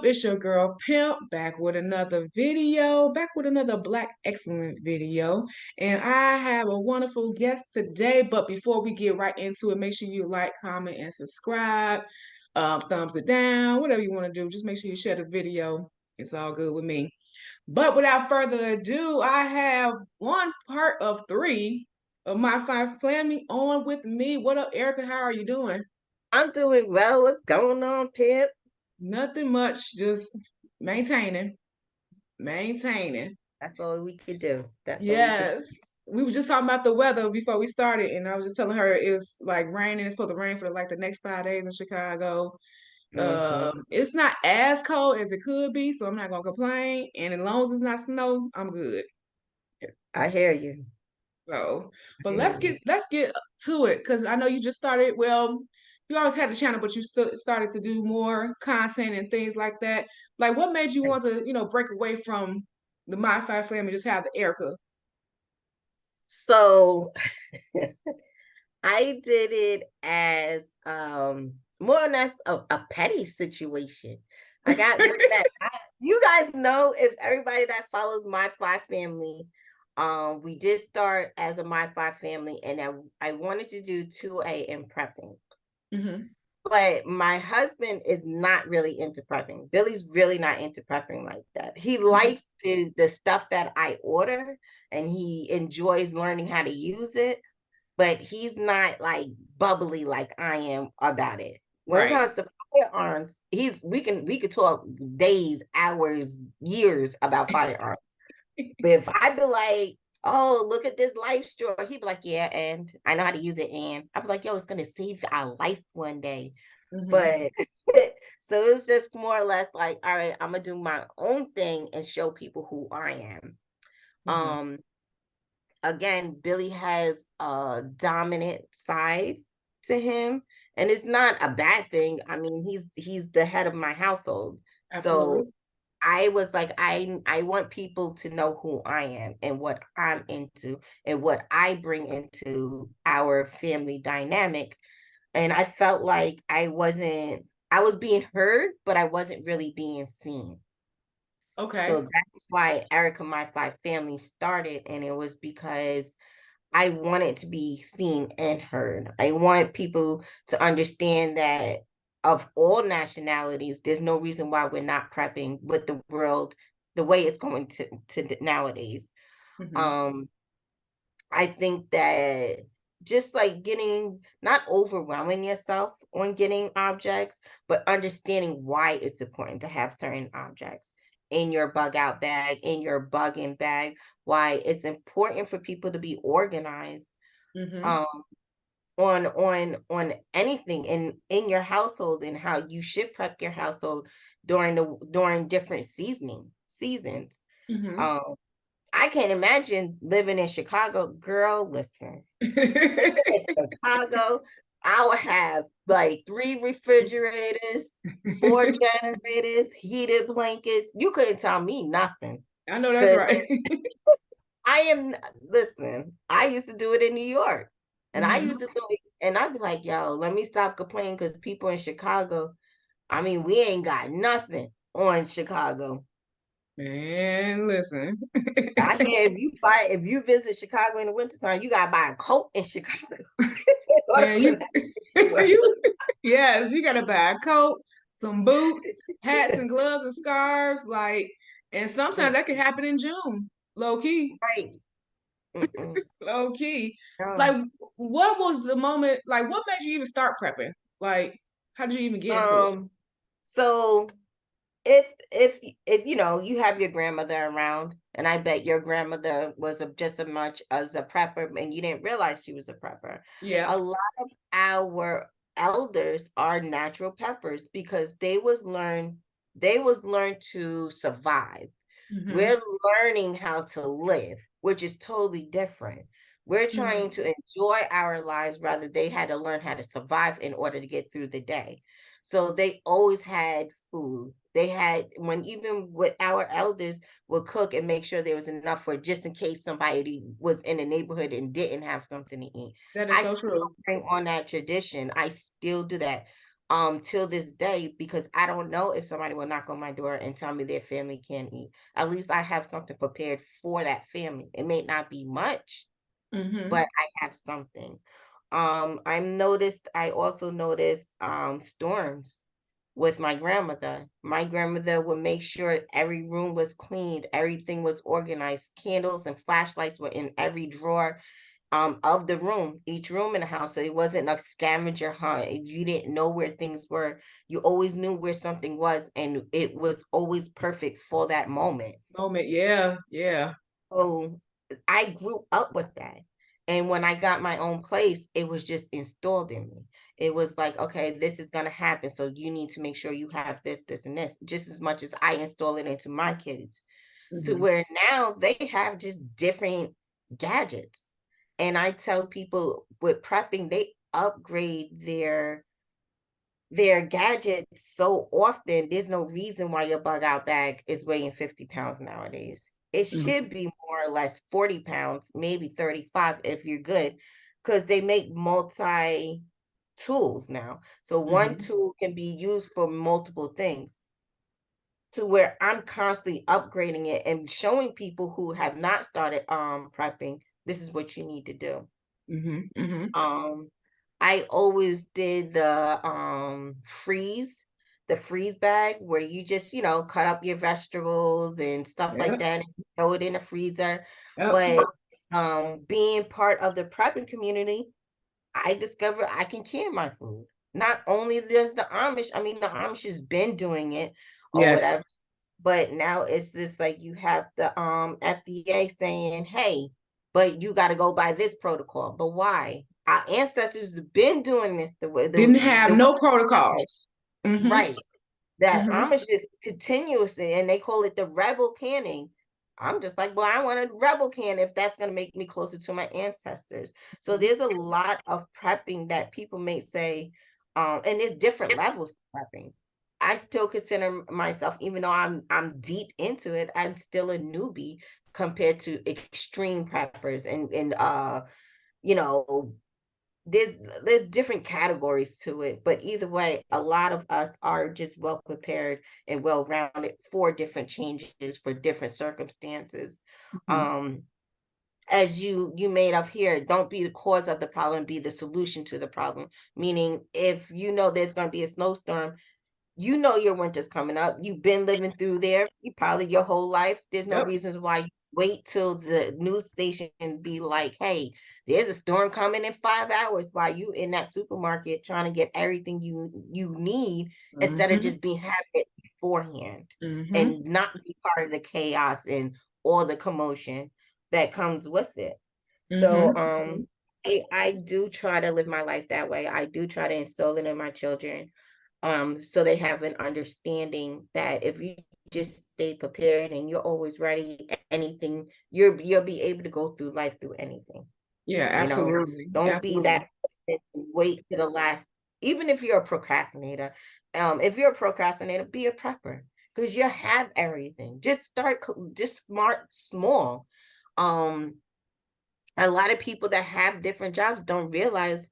It's your girl Pimp back with another video, back with another Black Excellent video. And I have a wonderful guest today. But before we get right into it, make sure you like, comment, and subscribe. Thumbs it down, whatever you want to do. Just make sure you share the video. It's all good with me. But without further ado, I have one part of three of my five family on with me. What up, Erica? How are you doing? I'm doing well. What's going on, Pip? Nothing much, just maintaining, maintaining. That's all we could do. That's all we could. Yes. We were just talking about the weather before we started, and I was just telling her it's like raining. It's supposed to rain for like the next 5 days in Chicago. Mm-hmm. It's not as cold as it could be, so I'm not gonna complain. And as long as it's not snow, I'm good. I hear you. So, I but hear let's you. get to it because I know you just started. Well, you always had the channel, but you still started to do more content and things like that. Like, what made you want to, break away from the My Five family, just have the Erica? So I did it as more or less a petty situation. I got looked at. You guys know, if everybody that follows my five family, we did start as a my five family, and I wanted to do 2A in prepping. Hmm. But my husband is not really into prepping. Billy's really not into prepping like that. He Hmm. likes the stuff that I order, and he enjoys learning how to use it, but he's not like bubbly like I am about it. When it Right. comes to firearms, we could talk days, hours, years about firearms. But if I be like, oh, look at this life straw, he'd be like, yeah, and I know how to use it. And I'd be like, yo, it's gonna save our life one day. Hmm. But so it was just more or less like, all right, I'm gonna do my own thing and show people who I am. Hmm. Um, again, Billy has a dominant side to him, and it's not a bad thing. I mean, he's the head of my household. So Absolutely. I was like, I want people to know who I am and what I'm into and what I bring into our family dynamic. And I felt like I was being heard, but I wasn't really being seen. So Okay. that's why Erica My Five Family started, and it was because I wanted to be seen and heard. I want people to understand that of all nationalities, there's no reason why we're not prepping with the world the way it's going to nowadays. Hmm. Um, I think that just like getting not overwhelming yourself on getting objects, but understanding why it's important to have certain objects in your bug out bag, in your bug in bag, why it's important for people to be organized Hmm. um on anything in your household, and how you should prep your household during different seasons. Hmm. Um I can't imagine living in Chicago. Girl, listen, living in Chicago, I would have like 3 refrigerators, 4 generators, heated blankets. You couldn't tell me nothing. I know that's Because right. I am, listen, I used to do it in New York. And I used Hmm. to do it, and I'd be like, yo, let me stop complaining because people in Chicago, I mean, we ain't got nothing on Chicago. Man, listen. I hear if you visit Chicago in the wintertime, you gotta buy a coat in Chicago in order Man, for you that to work. you yes, you gotta buy a coat, some boots, hats and gloves and scarves, like, and sometimes that can happen in June, low key. Right. Mm-mm. Low key. No. Like, what was the moment, like what made you even start prepping? Like, how did you even get into it? Um, so if you know you have your grandmother around, and I bet your grandmother was just as much as a prepper, and you didn't realize she was a prepper. Yeah. A lot of our elders are natural peppers because they was learned to survive. Hmm. We're learning how to live, which is totally different. We're trying Hmm. to enjoy our lives, rather they had to learn how to survive in order to get through the day. So they always had food. They had, when even with our elders would cook and make sure there was enough for just in case somebody was in the neighborhood and didn't have something to eat. That is I so still true. bring on that tradition. I still do that. till this day, because I don't know if somebody will knock on my door and tell me their family can't eat. At least I have something prepared for that family. It may not be much, Mm-hmm. but I have something. I also noticed storms with my grandmother. My grandmother would make sure every room was cleaned, everything was organized, candles and flashlights were in every drawer of the room, each room in the house. So it wasn't a scavenger hunt. You didn't know where things were. You always knew where something was, and it was always perfect for that moment. Moment. Yeah. Yeah. So I grew up with that. And when I got my own place, it was just installed in me. It was like, okay, this is going to happen. So you need to make sure you have this, this, and this, just as much as I install it into my kids, to Mm-hmm. where now they have just different gadgets. And I tell people with prepping, they upgrade their gadgets so often. There's no reason why your bug out bag is weighing 50 pounds nowadays. It should Mm-hmm. be more or less 40 pounds, maybe 35 if you're good, because they make multi tools now. So one Mm-hmm. tool can be used for multiple things, to where I'm constantly upgrading it and showing people who have not started prepping, this is what you need to do. Mm-hmm. Mm-hmm. Um, I always did the freeze bag where you just, cut up your vegetables and stuff like Yep. that and throw it in the freezer. Yep. But being part of the prepping community, I discovered I can can my food. Not only does the Amish, I mean, the Amish has been doing it or Yes. whatever, but now it's just like you have the FDA saying, hey, but you got to go by this protocol. But why? Our ancestors have been doing this the way Didn't have the way no protocols. Mm-hmm. right. That Mm-hmm. Amish is continuously, and they call it the rebel canning. I'm just like, well, I want a rebel can if that's going to make me closer to my ancestors. So there's a lot of prepping that people may say, and there's different levels of prepping. I still consider myself, even though I'm deep into it, I'm still a newbie compared to extreme preppers and you know there's different categories to it, but either way, a lot of us are just well prepared and well rounded for different changes, for different circumstances. Mm-hmm. um as you made up here, don't be the cause of the problem, be the solution to the problem. Meaning, if you know there's going to be a snowstorm, you know your winter's coming up. You've been living through there, you probably your whole life. There's no Yep. reasons why you wait till the news station and be like, hey, there's a storm coming in 5 hours, while you in that supermarket trying to get everything you need, instead of Mm-hmm. just being having it beforehand Mm-hmm. and not be part of the chaos and all the commotion that comes with it. So Mm-hmm. I do try to live my life that way. I do try to instill it in my children, so they have an understanding that if you just stay prepared and you're always ready, anything, you'll be able to go through life through anything. Yeah, You know, absolutely. don't be Absolutely. that person to wait to the last. Even if you're a procrastinator, if you're a procrastinator, be a prepper, because you have everything. Just start, just smart, small. Um, a lot of people that have different jobs don't realize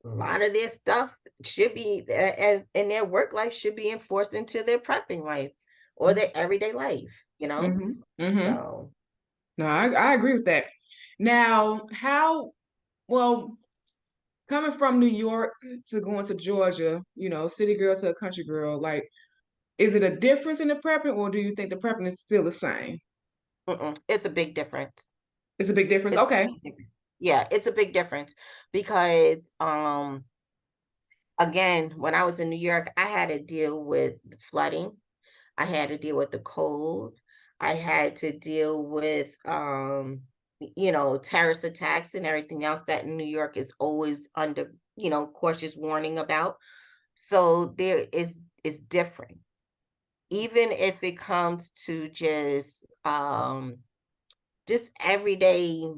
a lot of their stuff should be in their work life should be enforced into their prepping life or their everyday life, Mm-hmm. Mm-hmm. so No, I agree with that. Now, well, coming from New York to going to Georgia, city girl to a country girl, like, is it a difference in the prepping, or do you think the prepping is still the same? it's a big difference. It's a big difference. It's a Okay. big difference. Yeah, it's a big difference because again, when I was in New York, I had to deal with flooding. I had to deal with the cold. I had to deal with terrorist attacks and everything else that in New York is always under, cautious warning about. So there is different. Even if it comes to just everyday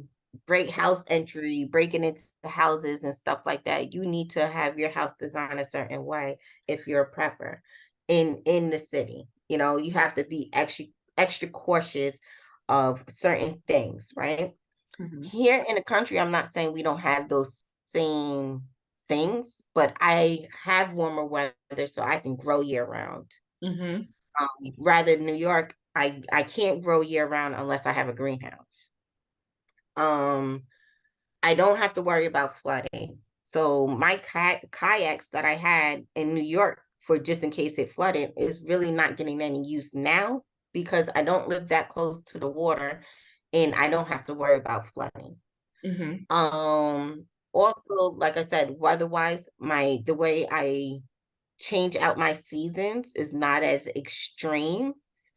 break house entry, breaking into houses and stuff like that, you need to have your house designed a certain way if you're a prepper in the city. You have to be extra cautious of certain things, right? Hmm. Here in the country, I'm not saying we don't have those same things, but I have warmer weather so I can grow year round. Mm-hmm. Rather than New York, I can't grow year round unless I have a greenhouse. Um, I don't have to worry about flooding. So my kayaks that I had in New York for just in case it flooded is really not getting any use now because I don't live that close to the water and I don't have to worry about flooding. Mm-hmm. Also, like I said, weather-wise, the way I change out my seasons is not as extreme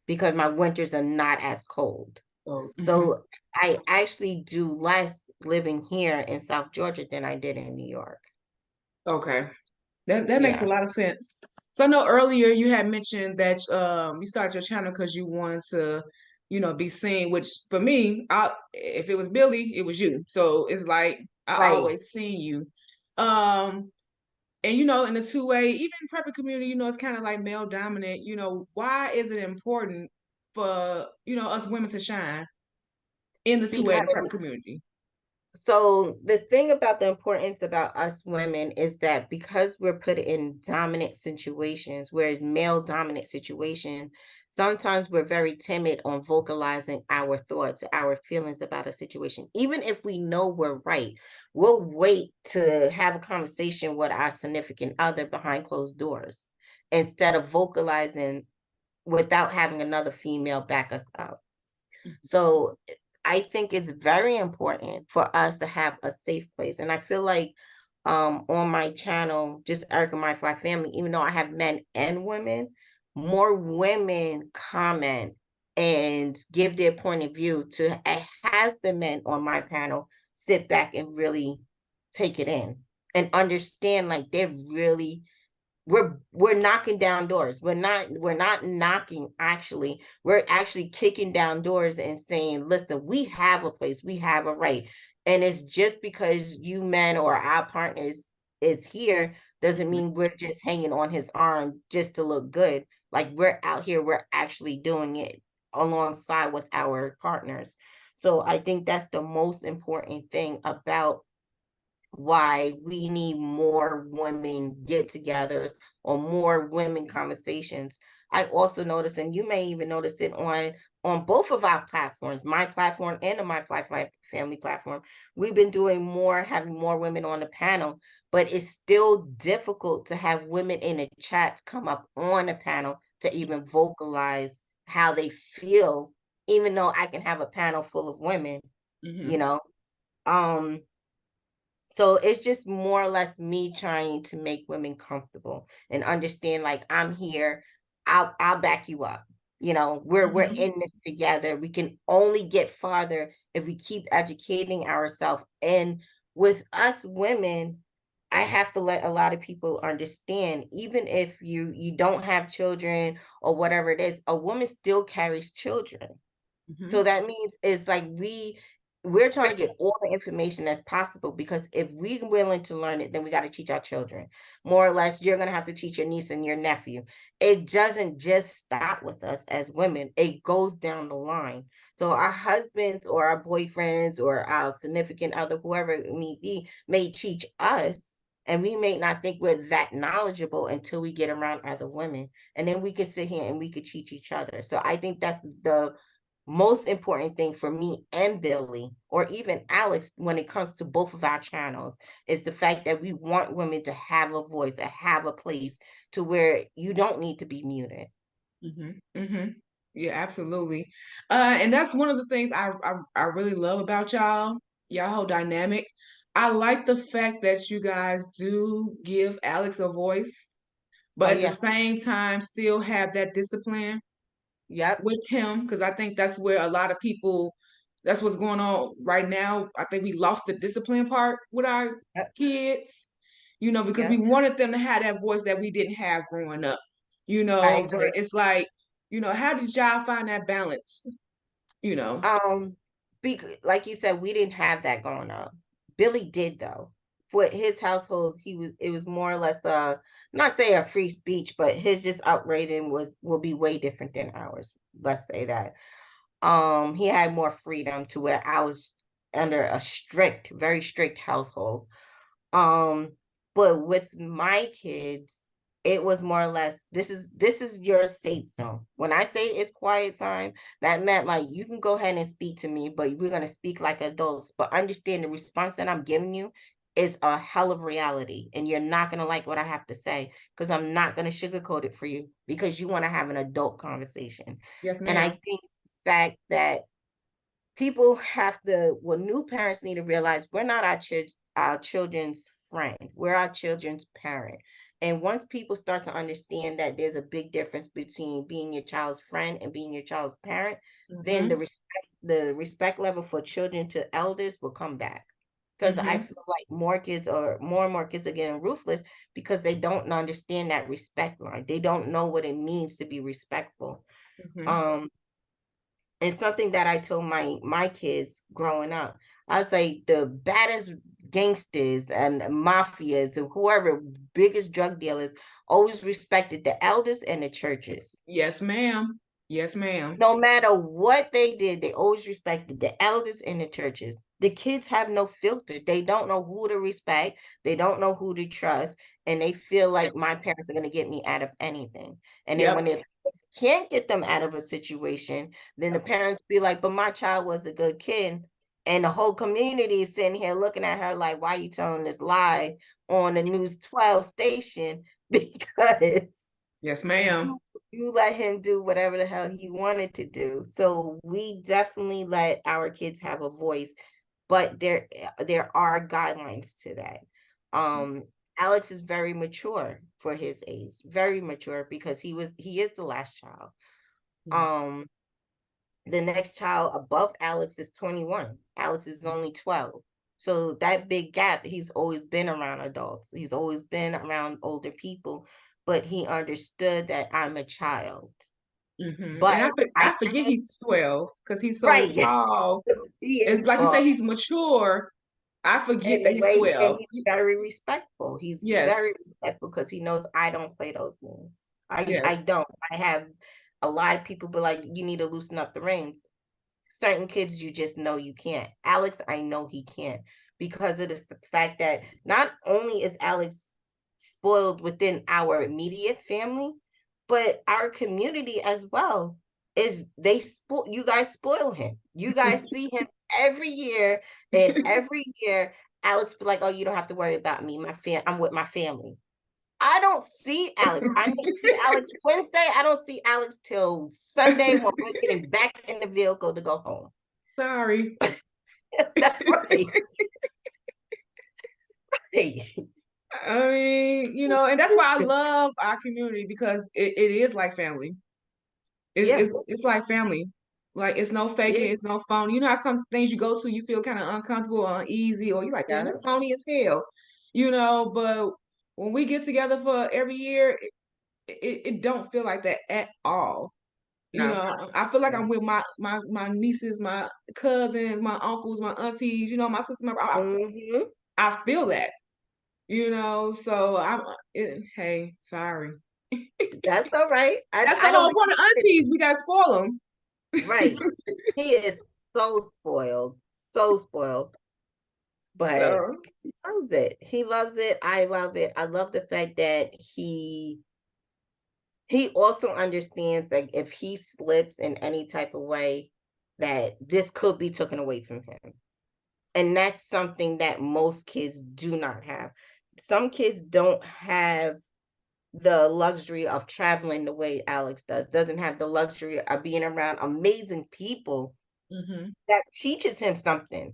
because my winters are not as cold. Oh, mm-hmm. So I actually do less living here in South Georgia than I did in New York. Okay. That makes a Yeah, lot of sense. So I know earlier you had mentioned that you started your channel because you wanted to, be seen, which for me, if it was Billy, it was you. So it's like I right. always seen you. Um and in the two-way, even prepping community, it's kind of like male dominant. Why is it important for, us women to shine in the two-way Because in the prepping community? So the thing about the importance about us women is that because we're put in dominant situations, whereas male dominant situations, sometimes we're very timid on vocalizing our thoughts, our feelings about a situation. Even if we know we're right, we'll wait to have a conversation with our significant other behind closed doors instead of vocalizing without having another female back us up. So I think it's very important for us to have a safe place. And I feel like on my channel, just Erica My Fly Family, even though I have men and women, more women comment and give their point of view to has the men on my panel sit back and really take it in and understand like they're really we're knocking down doors. We're not knocking actually. We're actually kicking down doors and saying, listen, we have a place, we have a right. And it's just because you men or our partners is here doesn't Mhm. mean we're just hanging on his arm just to look good. Like we're out here, we're actually doing it alongside with our partners. So I think that's the most important thing about why we need more women get-togethers or more women conversations. I also notice, and you may even notice it on both of our platforms, my platform and the My Fly Family platform. We've been doing more, having more women on the panel, but it's still difficult to have women in the chats come up on the panel to even vocalize how they feel, even though I can have a panel full of women, you Mhm. know. Um, so it's just more or less me trying to make women comfortable and understand like I'm here, I'll back you up. We're Mhm. in this together. We can only get farther if we keep educating ourselves. And with us women, I have to let a lot of people understand, even if you don't have children or whatever it is, a woman still carries children. So Mhm. that means it's like we're trying to get all the information as possible because if we're willing to learn it, then we got to teach our children. More or less, you're gonna have to teach your niece and your nephew. It doesn't just stop with us as women, it goes down the line. So our husbands or our boyfriends or our significant other, whoever it may be, may teach us. And we may not think we're that knowledgeable until we get around other women. And then we could sit here and we could teach each other. So I think that's the most important thing for me and Billy, or even Alex, when it comes to both of our channels, is the fact that we want women to have a voice, to have a place to where you don't need to be muted. Mhm. Mhm. Yeah, absolutely. And that's one of the things I really love about y'all whole dynamic. I like the fact that you guys do give Alex a voice, Oh but at the yeah. same time still have that discipline Yep. with him because I think that's where a lot of people that's what's going on right now. I think we lost the discipline part with our Yep. kids, because we Yep. wanted them to have that voice that we didn't have growing up, I but agree. it's like, how did y'all find that balance, you know? Um, like you said, we didn't have that going on. Billy did though. For his household, it was more or less not say a free speech, but his just upbringing will be way different than ours. Let's say that. He had more freedom to where I was under a strict, very strict household. Um, But with my kids, it was more or less, this is your safe zone. When I say it's quiet time, that meant like you can go ahead and speak to me, but we're gonna speak like adults. But understand the response that I'm giving you is a hell of reality. And you're not gonna like what I have to say because I'm not gonna sugarcoat it for you because you want to have an adult conversation. Yes, And I ma'am. think the fact that people have to, well, new parents need to realize we're not our children's friend, we're our children's parent. And once people start to understand that there's a big difference between being your child's friend and being your child's parent, then Mm-hmm. the respect level for children to elders will come back. Because I Mm-hmm. feel like more and more kids are getting ruthless because they don't understand that respect line. They don't know what it means to be respectful. Mm-hmm. um and something that I told my kids growing up, I was like, the baddest gangsters and mafias and whoever, biggest drug dealers, always respected the elders and the churches. Yes, ma'am. Yes, ma'am. No matter what they did, they always respected the elders in the churches. The kids have no filter. They don't know who to respect. They don't know who to trust. And they feel like my parents are going to get me out of anything. And then when Yep. their parents can't get them out of a situation, then the parents be like, but my child was a good kid. And the whole community is sitting here looking at her like, why are you telling this lie on the News 12 station? Because Yes, ma'am. you let him do whatever the hell he wanted to do. So we definitely let our kids have a voice, but there are guidelines to that. Um, Alex is very mature for his age, very mature because he is the last child. Um, the next child above Alex is 21. Alex is only 12. So that big gap, he's always been around adults. He's always been around older people, but he understood that I'm a child. But And I I forget had, he's 12 because he's so right, tall. he is It's like you say, tall. he's mature. I forget And that the he's way, and 12. he's very respectful. He's very Yes. respectful because he knows I don't play those games. I Yes. don't. I have a lot of people be like, you need to loosen up the reins. Certain kids you just know you can't. Alex, I know he can't because of the fact that not only is Alex spoiled within our immediate family, but our community as well is you guys spoil him. You guys see him every year, and every year Alex be like, "Oh, you don't have to worry about me. I'm with my family." I don't see Alex. I may see Alex Wednesday. I don't see Alex till Sunday when we're getting back in the vehicle to go home. Sorry. That's right. Right. I mean, and that's why I love our community because it is like family. Yeah. It's like family. Like it's no faking, Yeah. it's no phony. You know how some things you go to, you feel kind of uncomfortable or uneasy, or you're like, damn, Yeah. that's phony as hell. But when we get together for every year, it don't feel like that at all. No. I feel like No. I'm with my nieces, my cousins, my uncles, my aunties, my sister, Hmm. I feel that, so hey, sorry. That's all right. That's the I don't whole be point of aunties. We gotta spoil them. right. He is so spoiled, so spoiled, but So, he loves it. He loves it. I love it. I love the fact that he also understands like if he slips in any type of way, that this could be taken away from him. And that's something that most kids do not have. Some kids don't have the luxury of traveling the way Alex doesn't have the luxury of being around amazing people mhm. that teaches him something.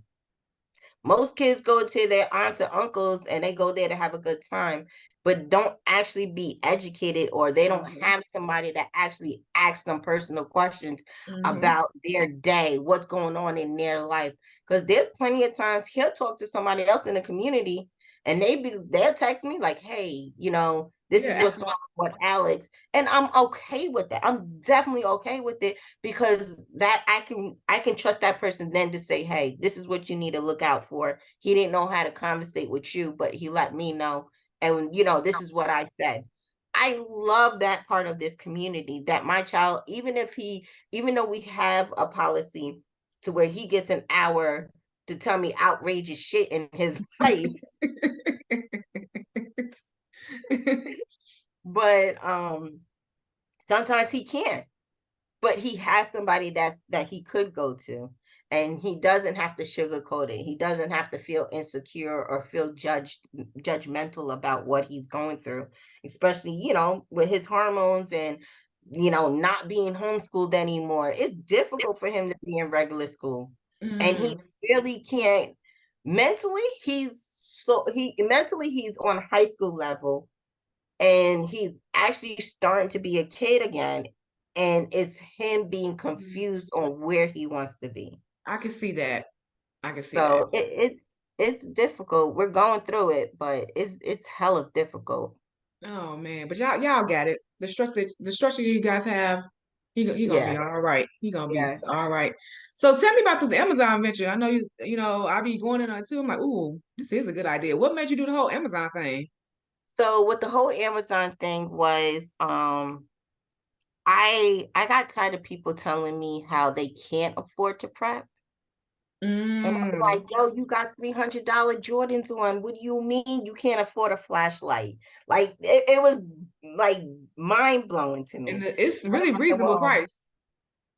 Most kids go to their aunts or uncles and they go there to have a good time, but don't actually be educated, or they don't Mhm. have somebody that actually asks them personal questions Mhm. about their day, what's going on in their life. Because there's plenty of times he'll talk to somebody else in the community and they'll text me like, hey, this Yeah, is what's going on with Alex. And I'm okay with that. I'm definitely okay with it because that I can trust that person then to say, hey, this is what you need to look out for. He didn't know how to conversate with you, but he let me know. And this is what I said. I love that part of this community, that my child, even though we have a policy to where he gets an hour to tell me outrageous shit in his life, But sometimes he can't. But he has somebody that he could go to, and he doesn't have to sugarcoat it. He doesn't have to feel insecure or feel judgmental about what he's going through, especially, with his hormones and, not being homeschooled anymore. It's difficult for him to be in regular school, and he Mm, really can't. Mentally he's on high school level, and he's actually starting to be a kid again, and it's him being confused on where he wants to be. I can see that. I can see that. So it's difficult. We're going through it, but it's hella difficult. Oh man, but y'all got it. The structure you guys have, he gonna be Yeah, all right. He gonna be yeah. all right. So tell me about this Amazon venture. I know you know I be going in on it too. I'm like, ooh, this is a good idea. What made you do the whole Amazon thing? So what the whole Amazon thing was, I got tired of people telling me how they can't afford to prep. And I'm Mm, like, yo, you got $300 Jordans on. What do you mean you can't afford a flashlight? Like it was like mind blowing to and me. it's So really I said, reasonable well, price.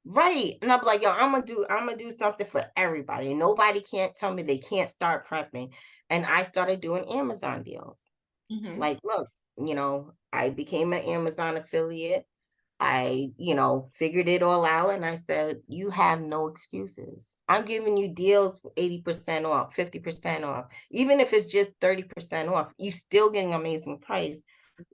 right. And I'm like, yo, I'm gonna do something for everybody. And nobody can't tell me they can't start prepping. And I started doing Amazon deals. Hmm. Like, look, I became an Amazon affiliate. I, figured it all out, and I said, you have no excuses. I'm giving you deals for 80% off, 50% off. Even if it's just 30% off, you still getting amazing price.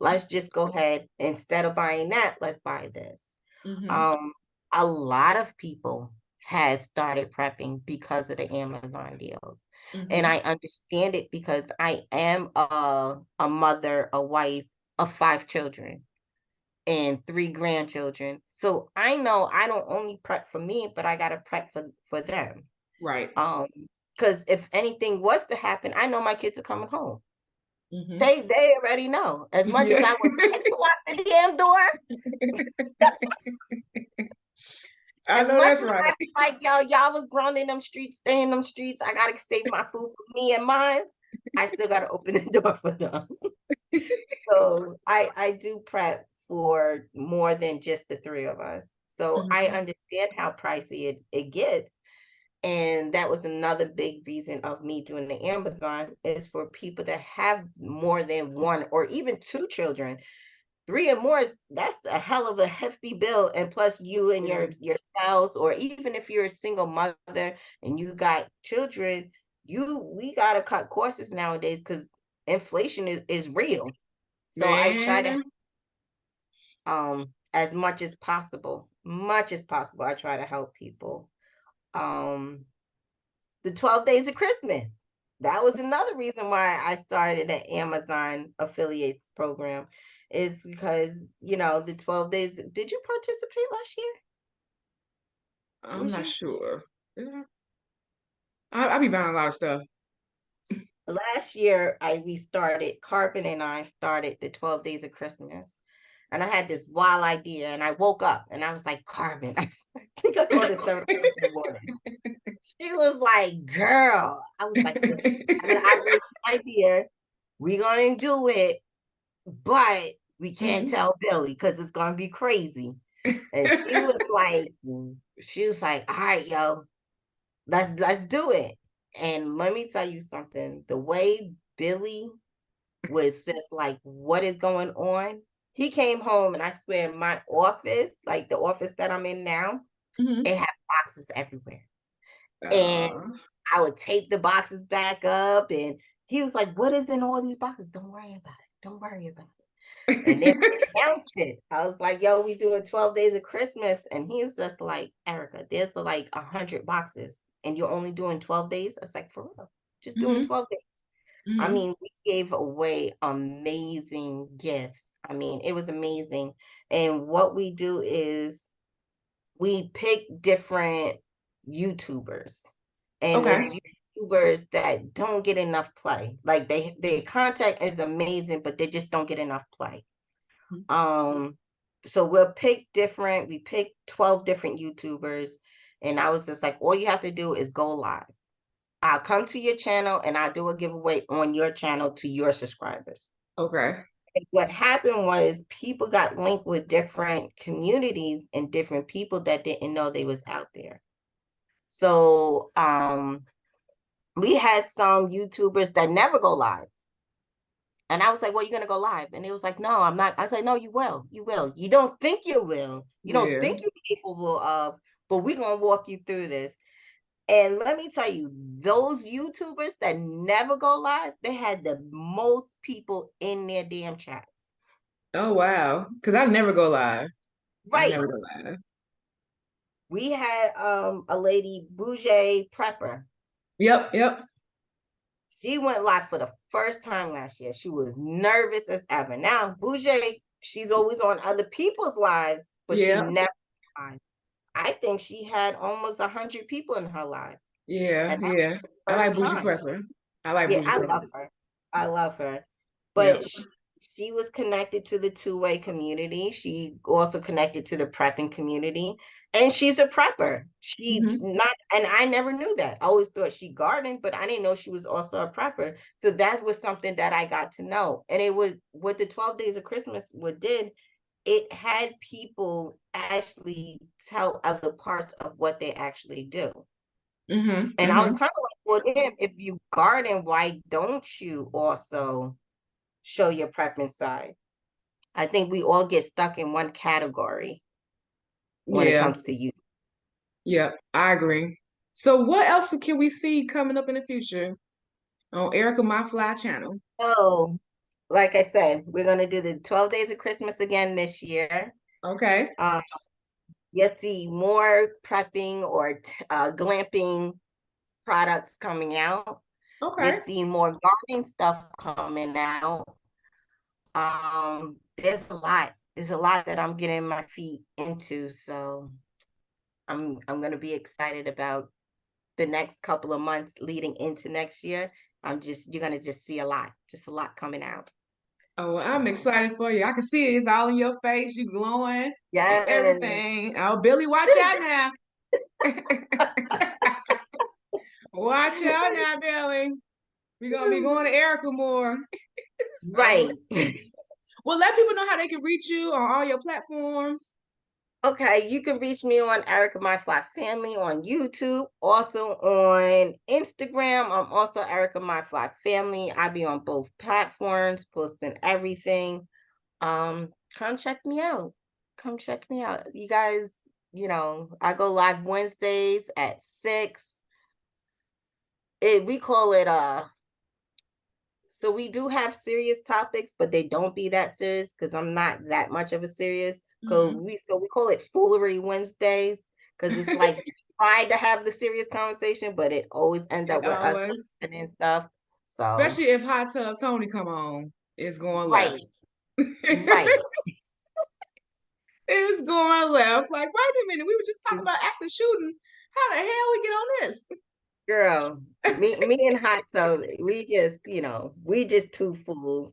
Let's just go ahead. Instead of buying that, let's buy this. Hmm. Um, a lot of people had started prepping because of the Amazon deals. And Hmm. I understand it because I am a mother, a wife of 5 children and 3 grandchildren. So I know I don't only prep for me, but I gotta prep for them. Right. Um, because if anything was to happen, I know my kids are coming home. Hmm. They already know. As much as Yeah. I would like to lock the damn door, I as know much that's as right. I be like, yo, y'all was grown in them streets, stay in them streets. I gotta save my food for me and mine. I still gotta open the door for them. So I do prep for more than just the three of us. So I Hmm. understand how pricey it gets. And that was another big reason of me doing the Amazon is for people that have more than one or even 2 children. Three or more that's a hell of a hefty bill. And plus you and Yeah. your spouse, or even if you're a single mother and you got children, we gotta cut costs nowadays because inflation is real. So I try to, Man. as much as possible, I try to help people. Um, the 12 days of Christmas. That was another reason why I started an Amazon affiliates program, is because, the 12 days. Did you participate last year? I'm Was not you sure. Yeah. I be buying a lot of stuff. last year? We started, Carbon and I started the 12 days of Christmas. And I had this wild idea, and I woke up and I was like, Carbon, I think I called it 7 o'clock in the morning. She was like, girl. I was like, listen, I have this idea. We're gonna do it, but we can't Mhm. tell Billy because it's gonna be crazy. And she was like, all right, yo, let's do it. And let me tell you something. The way Billy was just like, what is going on? He came home, and I swear my office, like the office that I'm in now, Mhm. it had boxes everywhere. And Uh, I would tape the boxes back up, and he was like, what is in all these boxes? Don't worry about it. Don't worry about it. And then we announced it. I was like, yo, we doing 12 days of Christmas. And he was just like, Erica, there's like 100 boxes and you're only doing 12 days. I was like, for real, just doing Mhm. 12 days. I Mhm. mean, we gave away amazing gifts. I mean, it was amazing. And what we do is we pick different YouTubers, and Okay. it's YouTubers that don't get enough play. Like their content is amazing, but they just don't get enough play. Um, so we pick 12 different YouTubers, and I was just like, all you have to do is go live. I'll come to your channel and I'll do a giveaway on your channel to your subscribers. Okay. What happened was people got linked with different communities and different people that didn't know they was out there. So we had some YouTubers that never go live. And I was like, well, you're gonna go live. And it was like, no, I'm not. I was like, no, you will. You will. You don't think you will. You don't Yeah. think you're capable of, but we're gonna walk you through this. And let me tell you, those YouTubers that never go live, they had the most people in their damn chats. Oh wow. Because I never go live. I Right. never go live. We had a lady, Bougie Prepper. Yep, yep. She went live for the first time last year. She was nervous as ever. Now, Bougie, she's always on other people's lives, but she Yeah, never live. I think she had almost 100 people in her live. yeah, And that's yeah. the I first like Bougie time. Prepper. I like Yeah, Bougie I Prepper. love her. I love her. Yep. But she was connected to the two-way community. She also connected to the prepping community. And she's a prepper. She's Hmm. not, and I never knew that. I always thought she gardened, but I didn't know she was also a prepper. So that was something that I got to know. And it was what the 12 Days of Christmas what did, it had people actually tell other parts of what they actually do. Hmm. And I was Hmm. kind of like, well, then if you garden, why don't you also show your prep inside? I think we all get stuck in one category when it Yeah, comes to you. yeah. I agree. So what else can we see coming up in the future on Erica My Fly channel? So, like I said, we're gonna do the 12 Days of Christmas again this year. Okay. Um, you'll see more prepping or glamping products coming out. You'll Okay. see more gardening stuff coming out. There's a lot. There's a lot that I'm getting my feet into. So I'm gonna be excited about the next couple of months leading into next year. You're gonna just see a lot coming out. Oh, well, I'm So excited for you. I can see it. It's all in your face. You glowing and yes. everything. Oh, Billy, watch out now. Watch out now, Billy. We're gonna be going to Erica more. So, Right. well, let people know how they can reach you on all your platforms. Okay, you can reach me on Erica My Fly Family on YouTube, also on Instagram. I'm also Erica My Fly Family. I be on both platforms, posting everything. Come check me out. Come check me out. You guys, I go live Wednesdays at 6. We call it so we do have serious topics, but they don't be that serious because I'm not that much of a serious. Cause Mhm. we call it Foolery Wednesdays because it's like try to have the serious conversation, but it always ends It up with us always, and stuff. So especially if Hot Tub Tony come on, it's going left. right, right, It's going left. Like, wait a minute, we were just talking about active shooting. How the hell we get on this? girl. Me and Hot, so we just two fools.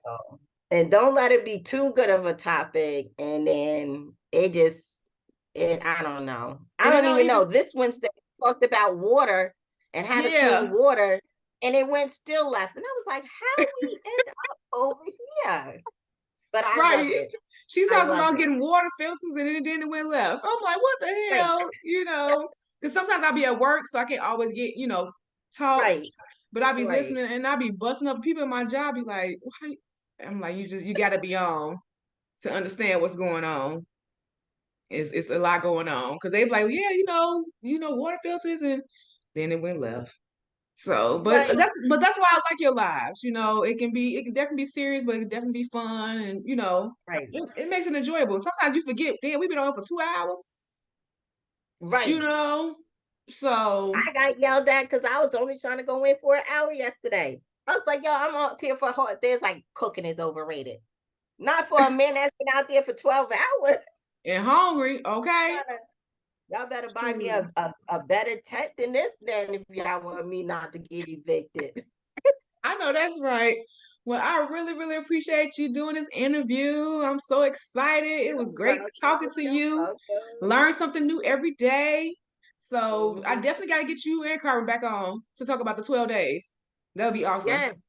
So, and don't let it be too good of a topic, and then I don't know. I And it don't don't even even, know. This Wednesday we talked about water and how to clean yeah, water, and it went still left. And I was like, how we end up over here? But I love right. it. She's I talking love about it. getting water filters and then it went left. I'm like, what the Right, hell? Because sometimes I'll be at work, so I can't always get, talk, right, but I'll be right, listening and I'll be busting up people in my job, be like, why? I'm like, you got to be on to understand what's going on. It's a lot going on because they be like, yeah, water filters, and then it went left. So, but right, that's why I like your lives. It can definitely be serious, but it can definitely be fun, and right, it makes it enjoyable. Sometimes you forget, damn, we've been on for 2 hours, you right. know. So I got yelled at because I was only trying to go in for an hour yesterday. I was like, yo, I'm up here for hard. There's like cooking is overrated. Not for a man that's been out there for 12 hours. and hungry, okay. Y'all better buy me Shoot. a better tent than this then if y'all want me not to get evicted. I know that's right. Well, I really, really appreciate you doing this interview. I'm so excited. It You're was great welcome. talking to You're you. welcome. Learn something new every day. So I Mhm. definitely got to get you and Carmen back on to talk about the 12 days. That'll be awesome. Yes,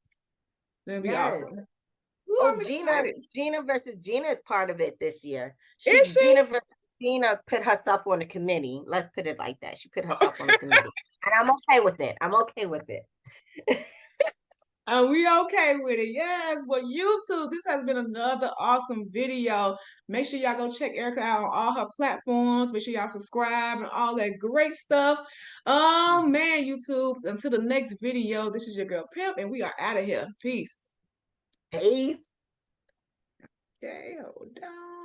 That'll be yes. awesome. Ooh, Oh, I'm Gina, excited. Gina versus Gina is part of it this year. Is she? Gina versus Gina put herself on the committee. Let's put it like that. She put herself on the committee. And I'm okay with it. I'm okay with it. Are we okay with it? Yes. Well, YouTube, this has been another awesome video. Make sure y'all go check Erica out on all her platforms. Make sure y'all subscribe and all that great stuff. Oh man, YouTube. Until the next video, this is your girl Pimp, and we are out of here. Peace. Peace. Okay, hold on.